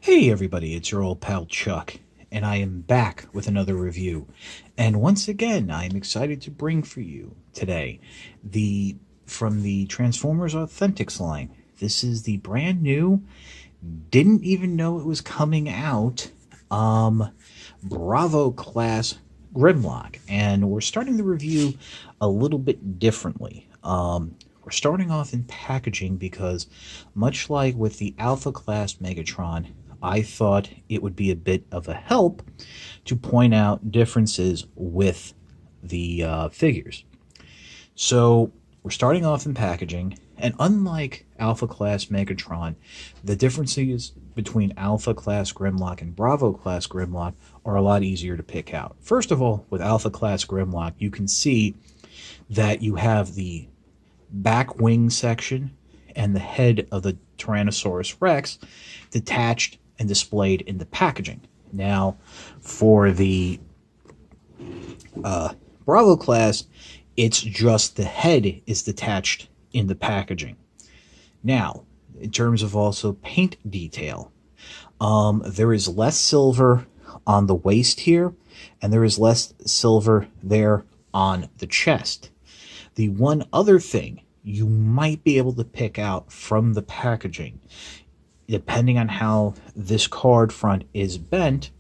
Hey everybody, it's your old pal Chuck, and I am back with another review. And once again, I'm excited to bring for you today the from the Transformers Authentics line. This is the brand new, didn't even know it was coming out, Bravo class Grimlock. And we're starting the review a little bit differently. We're starting off in packaging because, much like with the Alpha class Megatron, I thought it would be a bit of a help to point out differences with the figures. So we're starting off in packaging, and unlike Alpha class Megatron, the differences between Alpha class Grimlock and Bravo class Grimlock are a lot easier to pick out. First of all, with Alpha class Grimlock, you can see that you have the back wing section and the head of the Tyrannosaurus Rex detached and displayed in the packaging. Now, for the Bravo class, it's just the head is detached in the packaging. Now, in terms of also paint detail, there is less silver on the waist here, and there is less silver there on the chest. The one other thing you might be able to pick out from the packaging, depending on how this card front is bent,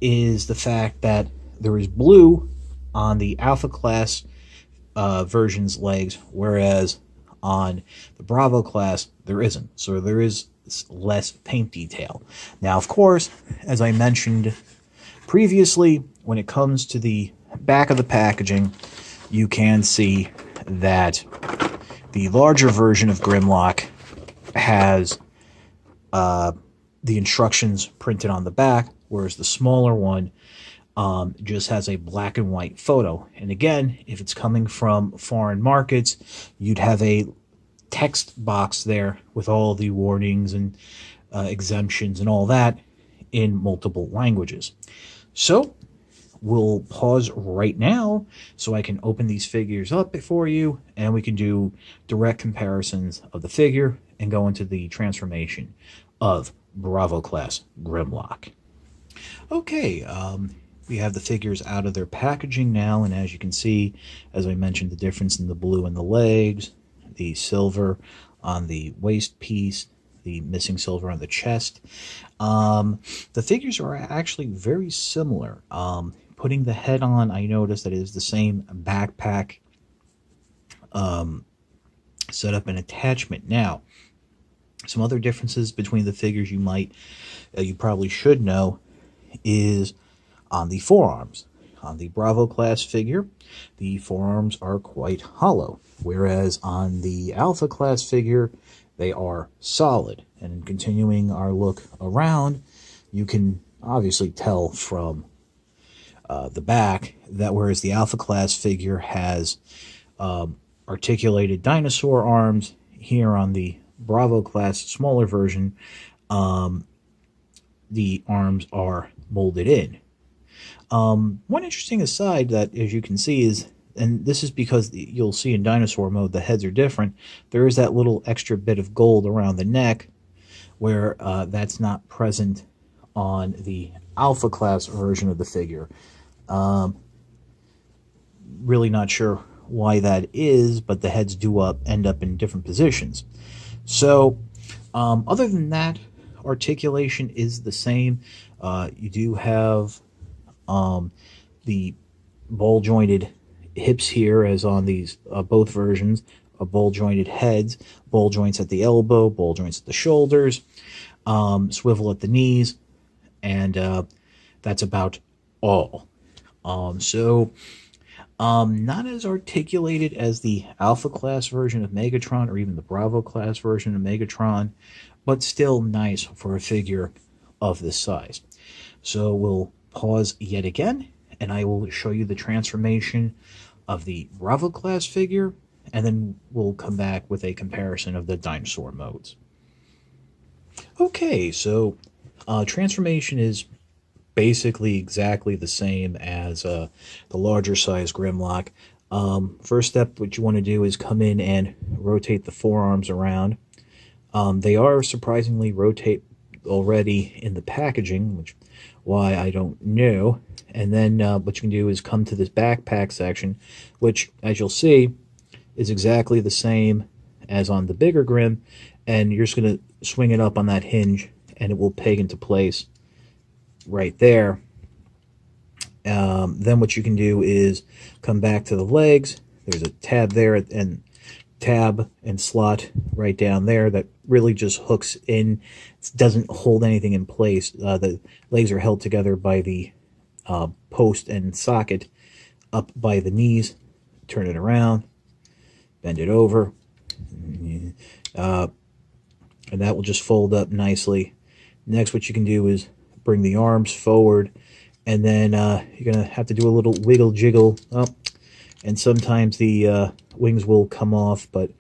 is the fact that there is blue on the Alpha class version's legs, whereas on the Bravo class there isn't. So there is less paint detail. Now, of course, as I mentioned previously, when it comes to the back of the packaging, you can see that the larger version of Grimlock has the instructions printed on the back, whereas the smaller one just has a black and white photo. And again, if it's coming from foreign markets, you'd have a text box there with all the warnings and exemptions and all that in multiple languages. So we'll pause right now so I can open these figures up for you, and we can do direct comparisons of the figure and go into the transformation of Bravo class Grimlock. Okay, we have the figures out of their packaging now, and as you can see, as I mentioned, the difference in the blue in the legs, the silver on the waist piece, the missing silver on the chest. The figures are actually very similar. Putting the head on, I noticed that it is the same backpack setup and attachment. Now, some other differences between the figures you probably should know is on the forearms. On the Bravo class figure, the forearms are quite hollow, whereas on the Alpha class figure, they are solid. And in continuing our look around, you can obviously tell from the back that whereas the Alpha class figure has articulated dinosaur arms, here on the Bravo class smaller version, the arms are molded in. One interesting aside that, as you can see, is, and this is because you'll see in dinosaur mode the heads are different, there is that little extra bit of gold around the neck where that's not present on the Alpha class version of the figure. Really not sure why that is, but the heads do end up in different positions. So, other than that, articulation is the same. You do have the ball-jointed hips here, as on these both versions, ball-jointed heads, ball joints at the elbow, ball joints at the shoulders, swivel at the knees, and that's about all. Not as articulated as the Alpha class version of Megatron or even the Bravo class version of Megatron, but still nice for a figure of this size. So we'll pause yet again, and I will show you the transformation of the Bravo class figure, and then we'll come back with a comparison of the dinosaur modes. Okay, so transformation is basically exactly the same as the larger size Grimlock. First step, what you want to do is come in and rotate the forearms around. They are surprisingly already in the packaging, which why I don't know. And then what you can do is come to this backpack section, which, as you'll see, is exactly the same as on the bigger Grim, and you're just going to swing it up on that hinge, and it will peg into place right there. Then what you can do is come back to the legs. There's a tab there and tab and slot right down there that really just hooks in. It doesn't hold anything in place. The legs are held together by the post and socket up by the knees. Turn it around, bend it over, and that will just fold up nicely. Next, what you can do is bring the arms forward, and then you're going to have to do a little wiggle jiggle up, and sometimes the wings will come off, but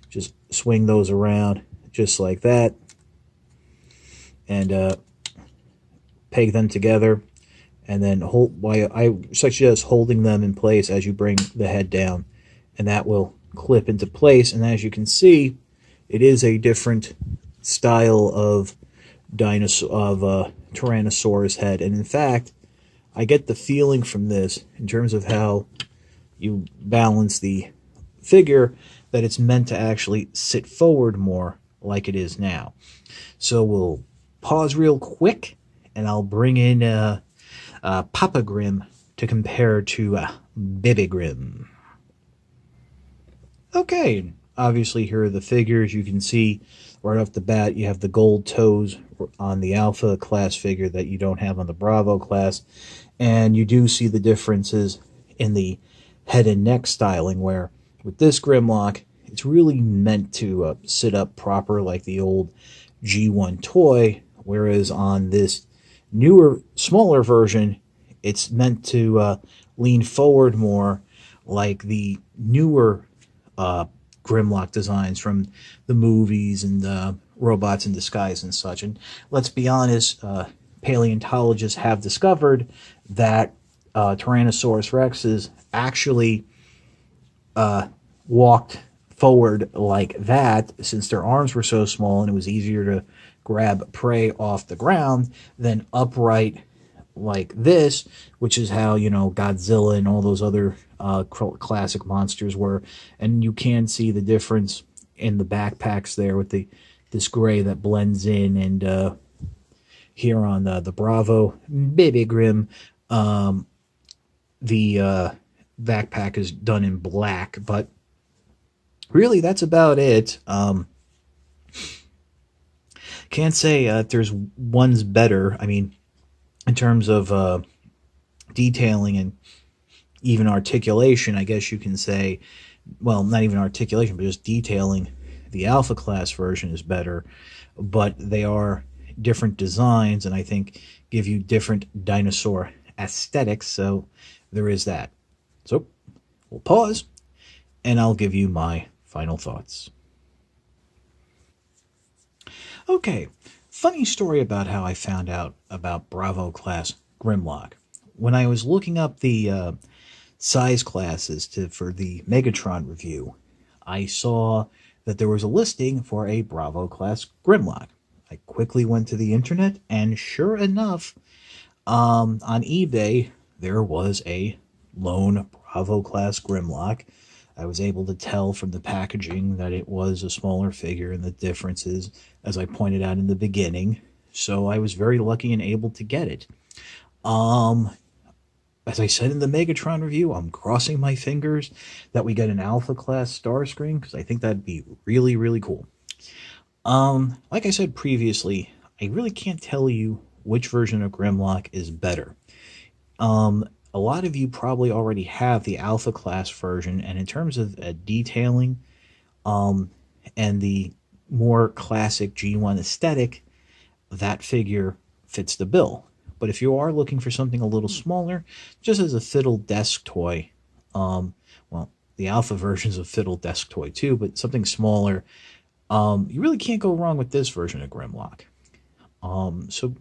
just swing those around just like that, and peg them together, and then hold. I suggest holding them in place as you bring the head down, and that will clip into place. And as you can see, it is a different style of Tyrannosaurus head, and in fact, I get the feeling from this, in terms of how you balance the figure, that it's meant to actually sit forward more like it is now. So we'll pause real quick, and I'll bring in Papa Grim to compare to Baby Grim. Okay, obviously here are the figures. You can see right off the bat you have the gold toes on the Alpha class figure that you don't have on the Bravo class, and you do see the differences in the head and neck styling, where with this Grimlock, it's really meant to sit up proper like the old G1 toy, whereas on this newer, smaller version, it's meant to lean forward more like the newer Grimlock designs from the movies and Robots in Disguise and such. And let's be honest, paleontologists have discovered that Tyrannosaurus rexes actually walked forward like that, since their arms were so small and it was easier to grab prey off the ground than upright like this, which is how, you know, Godzilla and all those other classic monsters were. And you can see the difference in the backpacks there with this gray that blends in, and here on the Bravo Baby Grim, the backpack is done in black, but really that's about it. Can't say if there's one's better. I mean, in terms of detailing and even articulation, I guess you can say, well, not even articulation, but just detailing, the Alpha class version is better, but they are different designs, and I think give you different dinosaur aesthetics, so there is that. So we'll pause, and I'll give you my final thoughts. Okay, funny story about how I found out about Bravo class Grimlock. When I was looking up the size classes for the Megatron review, I saw that there was a listing for a Bravo class Grimlock. I quickly went to the internet, and sure enough, on eBay, there was a lone Bravo class Grimlock. I was able to tell from the packaging that it was a smaller figure, and the differences, as I pointed out in the beginning. So I was very lucky and able to get it. As I said in the Megatron review, I'm crossing my fingers that we get an Alpha class Starscream, because I think that'd be really, really cool. Like I said previously, I really can't tell you which version of Grimlock is better. A lot of you probably already have the Alpha class version, and in terms of detailing and the more classic G1 aesthetic, that figure fits the bill. But if you are looking for something a little smaller, just as a fiddle desk toy, well, the Alpha version's a fiddle desk toy too, but something smaller, you really can't go wrong with this version of Grimlock. So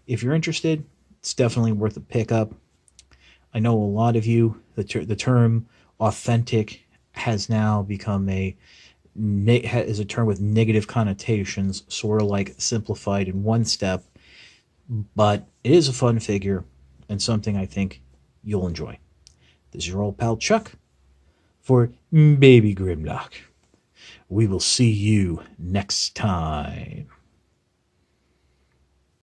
if you're interested, it's definitely worth a pickup. I know a lot of you, the term authentic has now become a is a term with negative connotations, sort of like simplified in one step, but it is a fun figure and something I think you'll enjoy. This is your old pal Chuck for Baby Grimlock. We will see you next time.